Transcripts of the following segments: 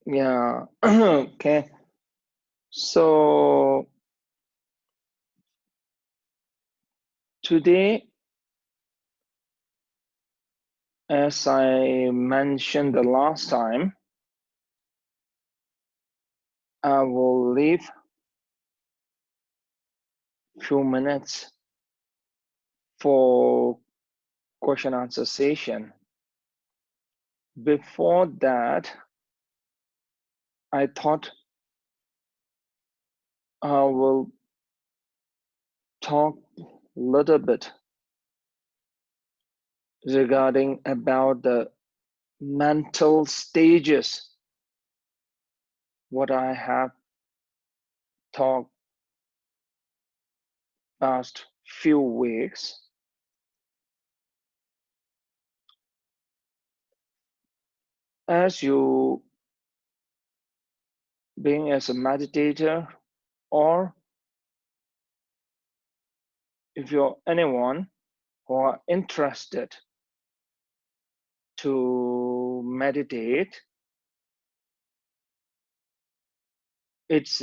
Yeah. Okay. So today, as I mentioned the last time, I will leave few minutes for question answer session. Before that, I thought I will talk a little bit regarding about the mental stages, what I have talked past few weeks. As you being as a meditator, or if you're anyone who are interested to meditate, it's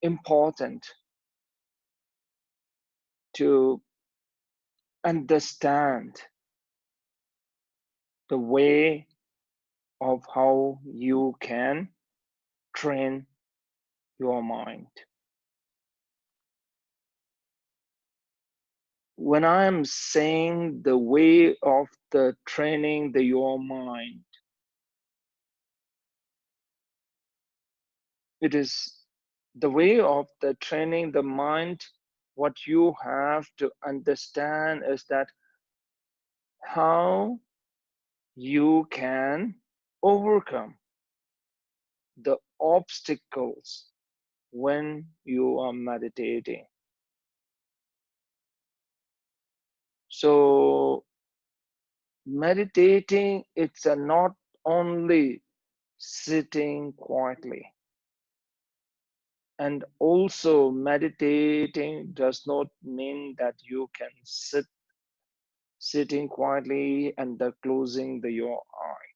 important to understand the way of how you can train your mind. When I'm saying the way of the training your mind, it is the way of the training the mind. What you have to understand is that how you can overcome the obstacles when you are meditating. So meditating, it's not only sitting quietly, and also meditating does not mean that you can sitting quietly and closing your eye.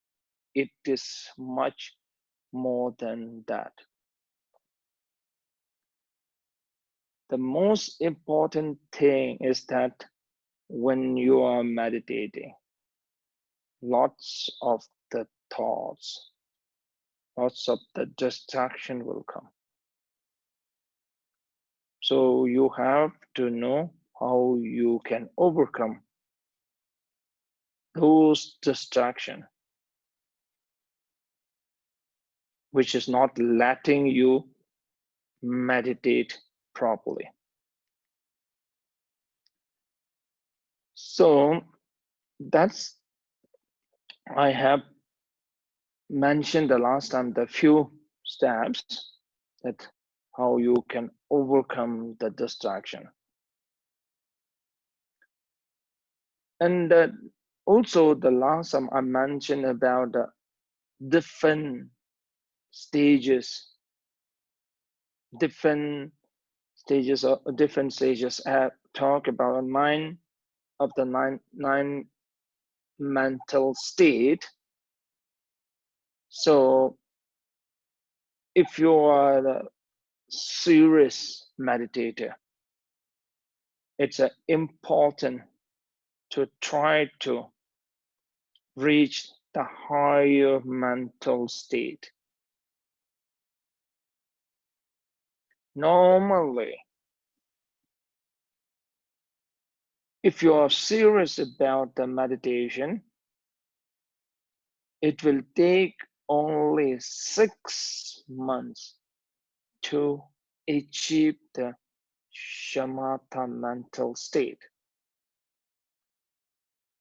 It is much more than that. The most important thing is that when you are meditating, lots of the thoughts, lots of the distraction will come. So you have to know how you can overcome those distractions, which is not letting you meditate properly. So that's, I have mentioned the last time the few steps that how you can overcome the distraction. And also the last time I mentioned about the different stages, different stages. I talk about nine of the nine mental state. So if you are a serious meditator, it's important to try to reach the higher mental state. Normally, if you are serious about the meditation, it will take only 6 months to achieve the shamatha mental state.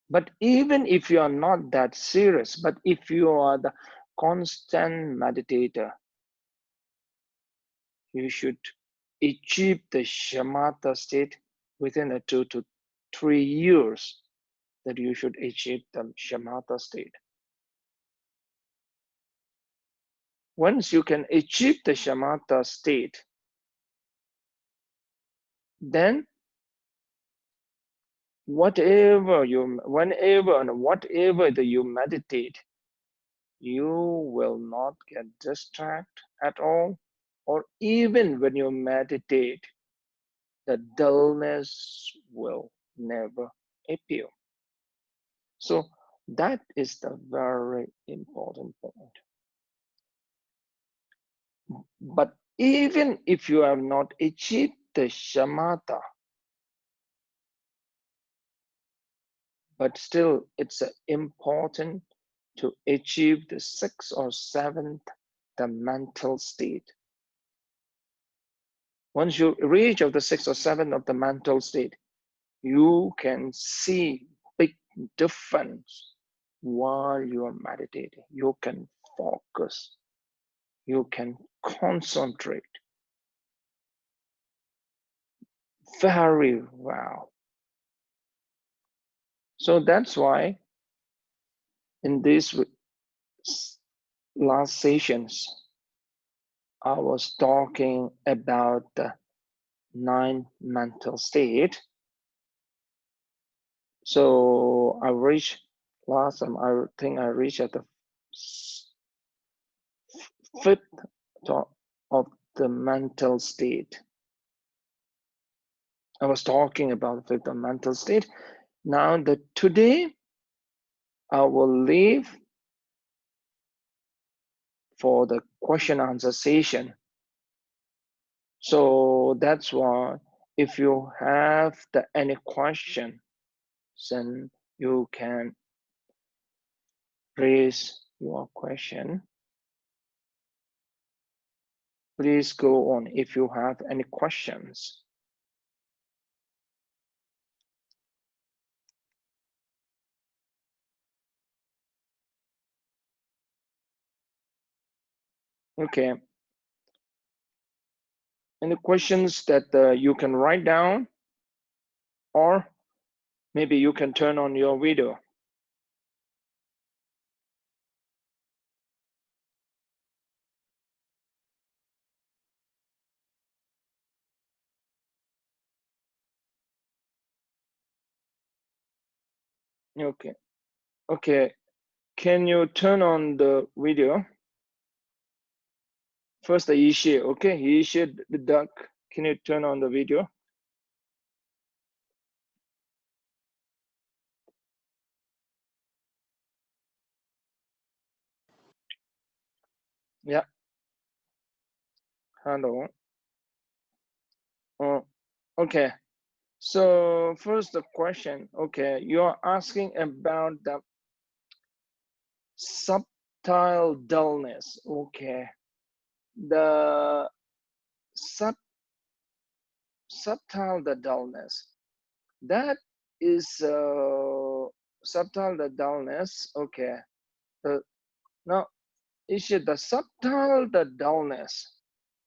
But even if you are not that serious, but if you are the constant meditator, you should achieve the shamatha state within 2 to 3 years, that you should achieve the shamatha state. Once you can achieve the shamatha state, then whenever and whatever that you meditate, you will not get distracted at all, or even when you meditate, the dullness will never appear. So that is the very important point. But even if you have not achieved the shamatha, but still it's important to achieve the sixth or seventh, the mental state. Once you reach of the sixth or seventh of the mental state, you can see big difference while you are meditating. You can focus, you can concentrate very well. So that's why in these last sessions, I was talking about the 9 mental state. So I reached last time, I think I reached at the 5th of the mental state. I was talking about the 5th mental state. Now today I will leave for the question answer session. So that's why if you have any question, then you can raise your question. Please go on if you have any questions. Okay. Any questions that you can write down, or maybe you can turn on your video. Okay. Okay. Can you turn on the video? First, the Ishe. Okay, Ishe the duck. Can you turn on the video? Yeah. Hello. Oh, okay. So first the question. Okay, you're asking about the subtle dullness. Okay. The subtle the dullness. That is subtle the dullness. Okay. Now, is it the subtle the dullness?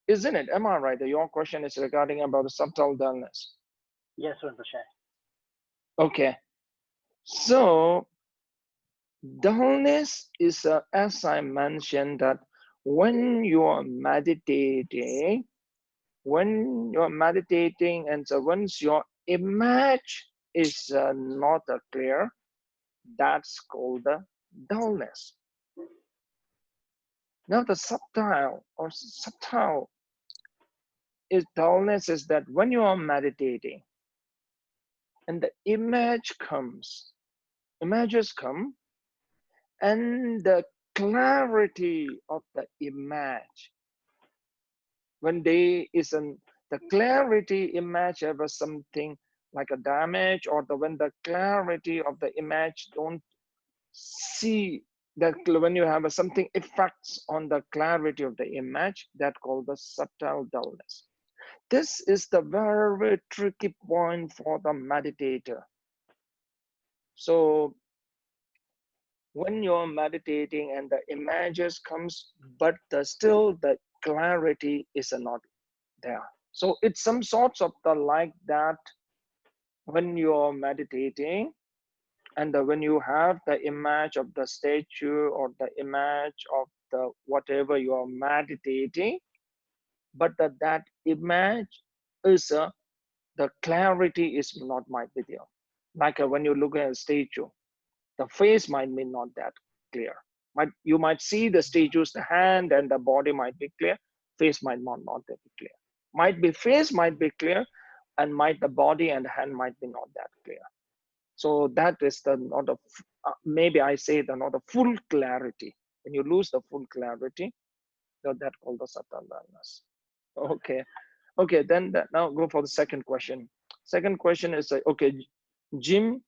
Isn't it? Am I right? Your question is regarding about the subtle dullness. Yes, Rinpoche. Okay. So dullness is, as I mentioned, that when you are meditating, and so once your image is not clear, that's called the dullness. Now the subtle is dullness is that when you are meditating and the images come, and the clarity of the image, when they isn't the clarity image ever something like a damage, or when the clarity of the image don't see that, when you have something effects on the clarity of the image, that called the subtle dullness. This is the very tricky point for the meditator. So when you're meditating and the images comes, but still the clarity is not there. So it's some sorts of the like that when you're meditating, and when you have the image of the statue or the image of the whatever you are meditating, but that image is the clarity is not might be there. Like when you look at a statue, the face might be not that clear. You might see the stages, the hand and the body might be clear, face might not be clear. Might be face might be clear, and might the body and hand might be not that clear. So that is the not a maybe I say the not a full clarity. When you lose the full clarity, that called the subtle awareness. Okay, okay. Then now go for the second question. Second question is okay, Jim,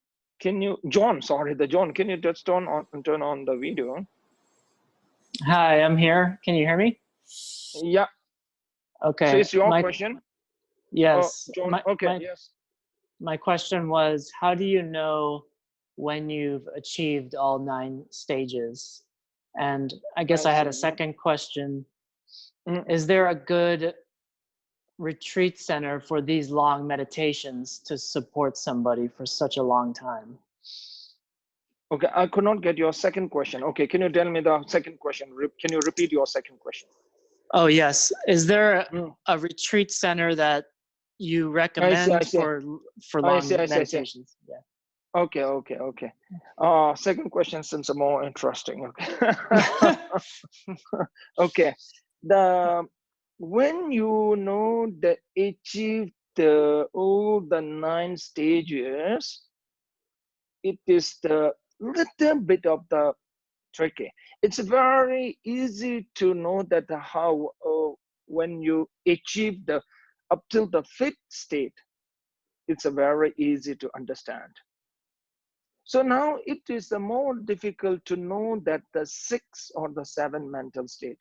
John? Sorry, the John. Can you just turn on the video? Hi, I'm here. Can you hear me? Yeah. Okay. So it's your question? Yes. Oh, John, okay, yes. My question was, how do you know when you've achieved all 9 stages? And I guess I had a second question. Is there a good retreat center for these long meditations to support somebody for such a long time? Okay, I could not get your second question. Okay, can you tell me the second question? Can you repeat your second question? Oh, yes. Is there a retreat center that you recommend for long meditations? Yeah. Okay. Second question seems more interesting. Okay. Okay. When you know the achieved all the 9 stages, it is the little bit of the tricky. It's very easy to know that how when you achieve the up till the 5th state, it's a very easy to understand. So now it is more difficult to know that the 6 or the 7 mental state.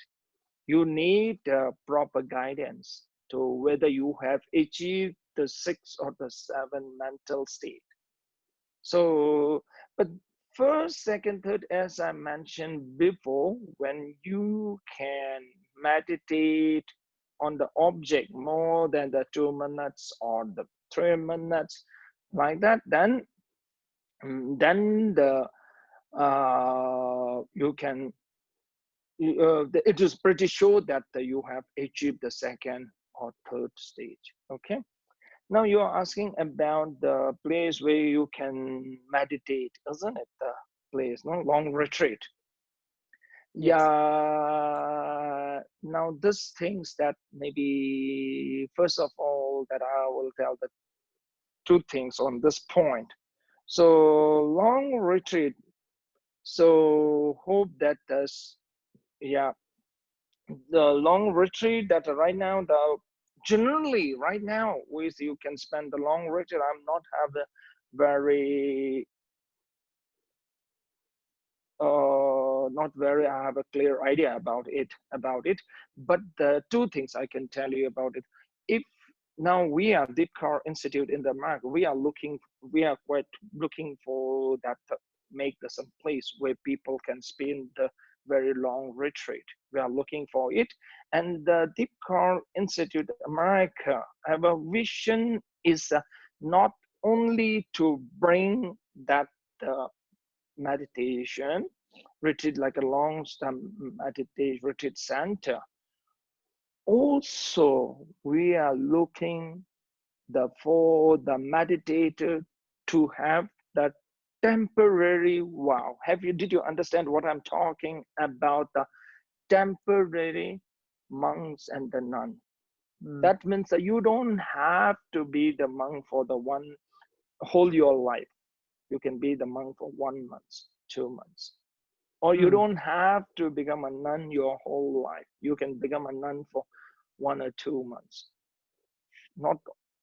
You need proper guidance to whether you have achieved the 6 or the 7 mental state. So, but first, second, third, as I mentioned before, when you can meditate on the object more than the 2 minutes or the 3 minutes, like that, then the you can it is pretty sure that you have achieved the 2nd or 3rd stage. Okay, now you are asking about the place where you can meditate, isn't it? The place, no, long retreat. Yes. Yeah. Now these things that maybe first of all that I will tell the 2 things on this point. So long retreat, so hope that does, yeah, the long retreat that right now, the generally right now with you can spend the long retreat. I'm not have a very not very I have a clear idea about it, but the 2 things I can tell you about it. If now we are Deep Car Institute in the market, we are quite looking for that make some place where people can spend the very long retreat. We are looking for it, and the Deep Car Institute America have a vision is not only to bring that meditation retreat, like a long-term meditation retreat center. Also, we are looking for the meditator to have that temporary wow. Did you understand what I'm talking about? The temporary monks and the nun. That means that you don't have to be the monk for the whole your life. You can be the monk for 1 month, 2 months, or you don't have to become a nun your whole life. You can become a nun for 1 or 2 months, not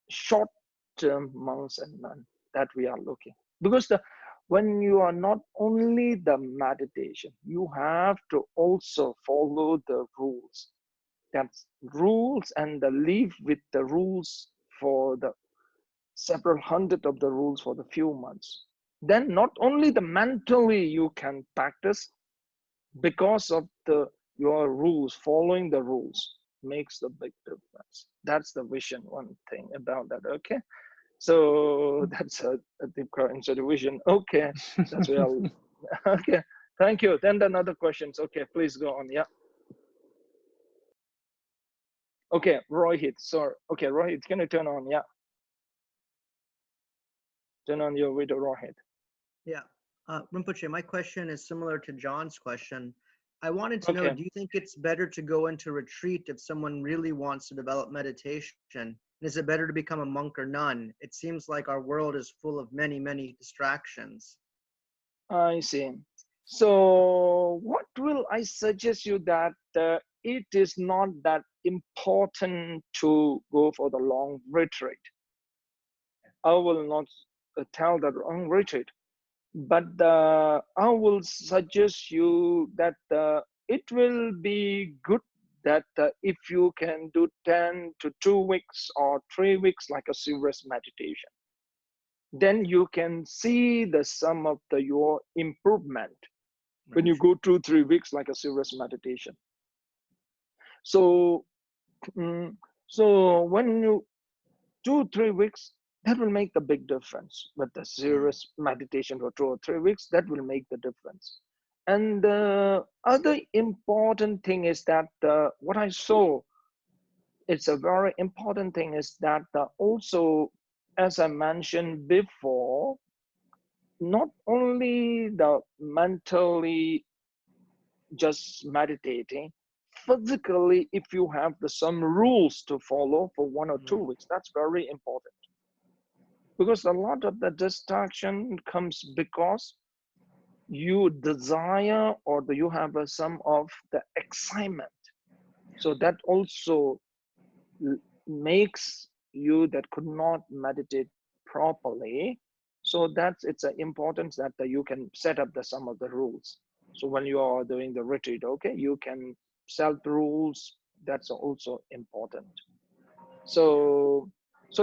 short-term monks and nun that we are looking. Because when you are not only the meditation, you have to also follow the rules. That's rules, and live with the rules for the several hundred of the rules for the few months. Then not only the mentally you can practice, because of your rules, following the rules makes the big difference. That's the vision, one thing about that. Okay, so that's a Deep Car Institute vision. Okay, that's real. Okay, thank you. Then another questions. Okay, please go on. Yeah. Okay, Rohit. Sorry. Okay, Rohit, can you turn on? Yeah. Turn on your video, Rohit. Yeah. Rinpoche, my question is similar to John's question. I wanted to know, Okay. do you think it's better to go into retreat if someone really wants to develop meditation? And is it better to become a monk or nun? It seems like our world is full of many, many distractions. I see. So what will I suggest you that it is not that important to go for the long retreat. I will not tell the long retreat, but I will suggest you that it will be good that if you can do 10 to 2 weeks or 3 weeks like a serious meditation, then you can see the sum of your improvement when you go 2-3 weeks like a serious meditation. So so when you 2-3 weeks, that will make the big difference. With the serious meditation for 2 or 3 weeks, that will make the difference. And the other important thing is that what I saw, it's a very important thing is that also, as I mentioned before, not only the mentally just meditating, physically, if you have some rules to follow for 1 or 2 weeks, that's very important. Because a lot of the distraction comes because you desire or you have some of the excitement. So that also makes you that could not meditate properly. So that's it's an importance that you can set up some of the rules. So when you are doing the retreat, okay, you can set rules. That's also important. So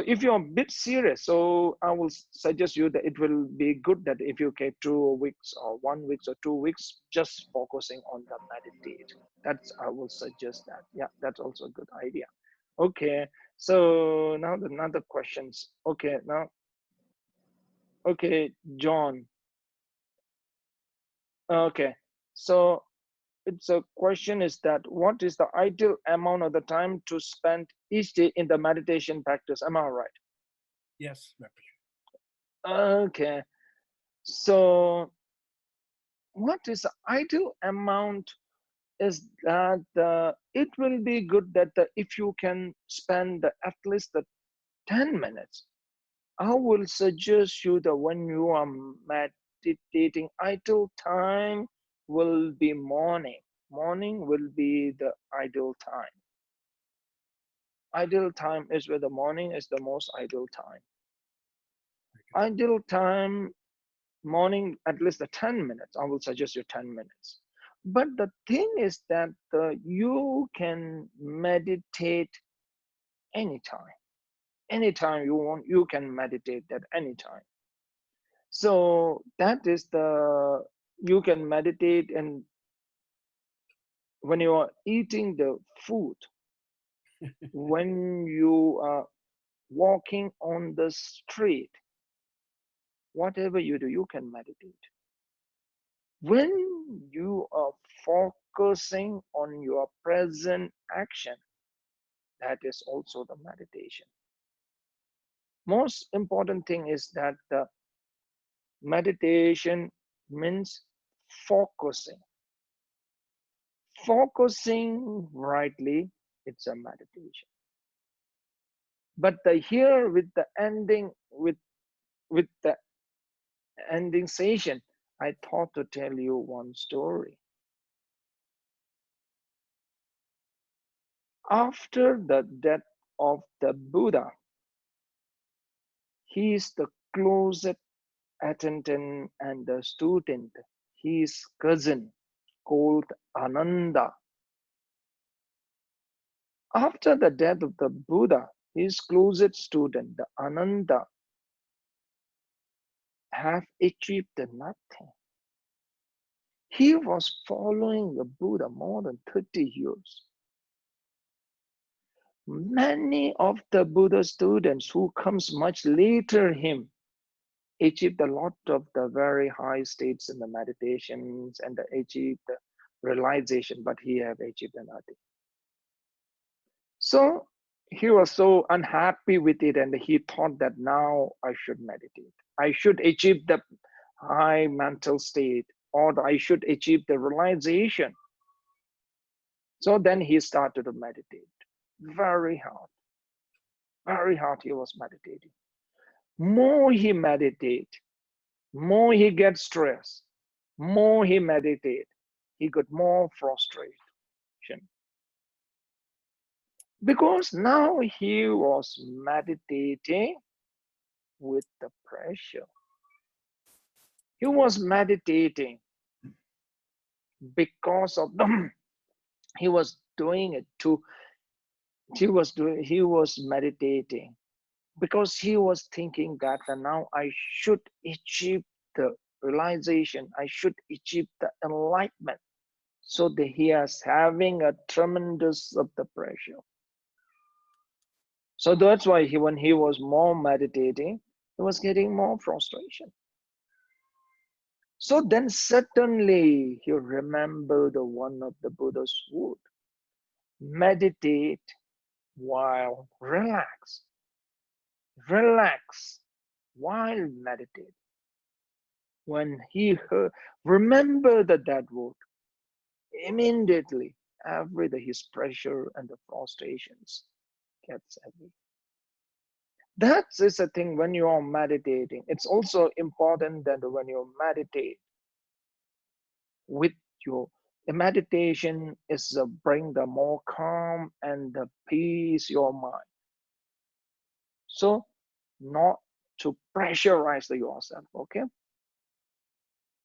if you're a bit serious, so I will suggest you that it will be good that if you get 2 weeks or 1 week or 2 weeks just focusing on the meditate. That's I will suggest that. Yeah, that's also a good idea. Okay, so now the another questions. Okay, now, okay, John. Okay, so it's a question is that what is the ideal amount of the time to spend each day in the meditation practice? Am I right? Yes. Okay, so what is the ideal amount is that it will be good that if you can spend at least 10 minutes. I will suggest you that when you are meditating, ideal time will be morning. Morning will be the ideal time. Ideal time is where the morning is the most ideal time. Ideal time, morning, at least 10 minutes. I will suggest you 10 minutes. But the thing is that you can meditate anytime. Anytime you want, you can meditate at any time. So that is you can meditate, and when you are eating the food, when you are walking on the street, whatever you do, you can meditate. When you are focusing on your present action, that is also the meditation. Most important thing is that the meditation means focusing. Focusing rightly, it's a meditation. But here with the ending, with the ending session, I thought to tell you one story. After the death of the Buddha, he is the closest attendant and the student, his cousin called Ananda. After the death of the Buddha, his closest student, the Ananda, have achieved nothing. He was following the Buddha more than 30 years. Many of the Buddha students who comes much later him achieved a lot of the very high states in the meditations and achieved the realization, but he have achieved nothing. So he was so unhappy with it, and he thought that now I should meditate. I should achieve the high mental state, or I should achieve the realization. So then he started to meditate very hard. Very hard he was meditating. More he meditate, more he gets stressed, more he meditate, he got more frustration. Because now he was meditating with the pressure. He was meditating because of them. He was doing it to, he was meditating because he was thinking that now I should achieve the realization, I should achieve the enlightenment. So that he is having a tremendous of the pressure. So that's why when he was more meditating, he was getting more frustration. So then suddenly he remembered one of the Buddha's words: meditate while relax. Relax while meditate. When he remembered that word, immediately his pressure and the frustrations gets heavy. That is a thing when you are meditating. It's also important that when you meditate with the meditation is bring the more calm and the peace your mind. So not to pressurize yourself, okay?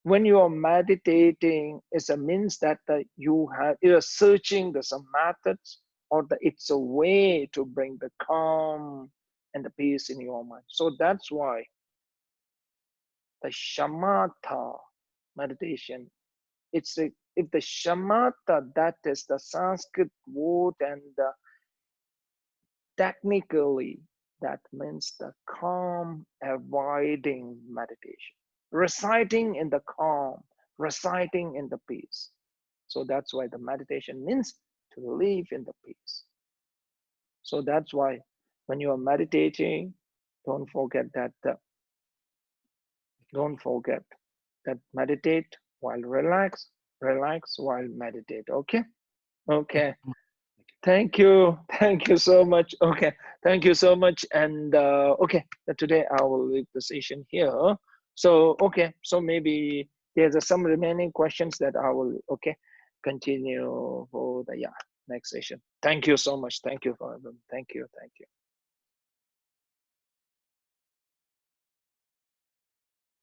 When you are meditating, it means that you are searching some methods, or it's a way to bring the calm and the peace in your mind. So that's why the shamatha meditation, if the shamatha, that is the Sanskrit word, and technically that means the calm avoiding meditation, reciting in the calm, reciting in the peace. So that's why the meditation means to live in the peace. So that's why when you are meditating, don't forget that meditate while relax, relax while meditate. Okay. Thank you so much. Okay, thank you so much. And okay, today I will leave the session here. So okay, so maybe there's some remaining questions that I will continue for the next session. Thank you so much. Thank you for them. Thank you.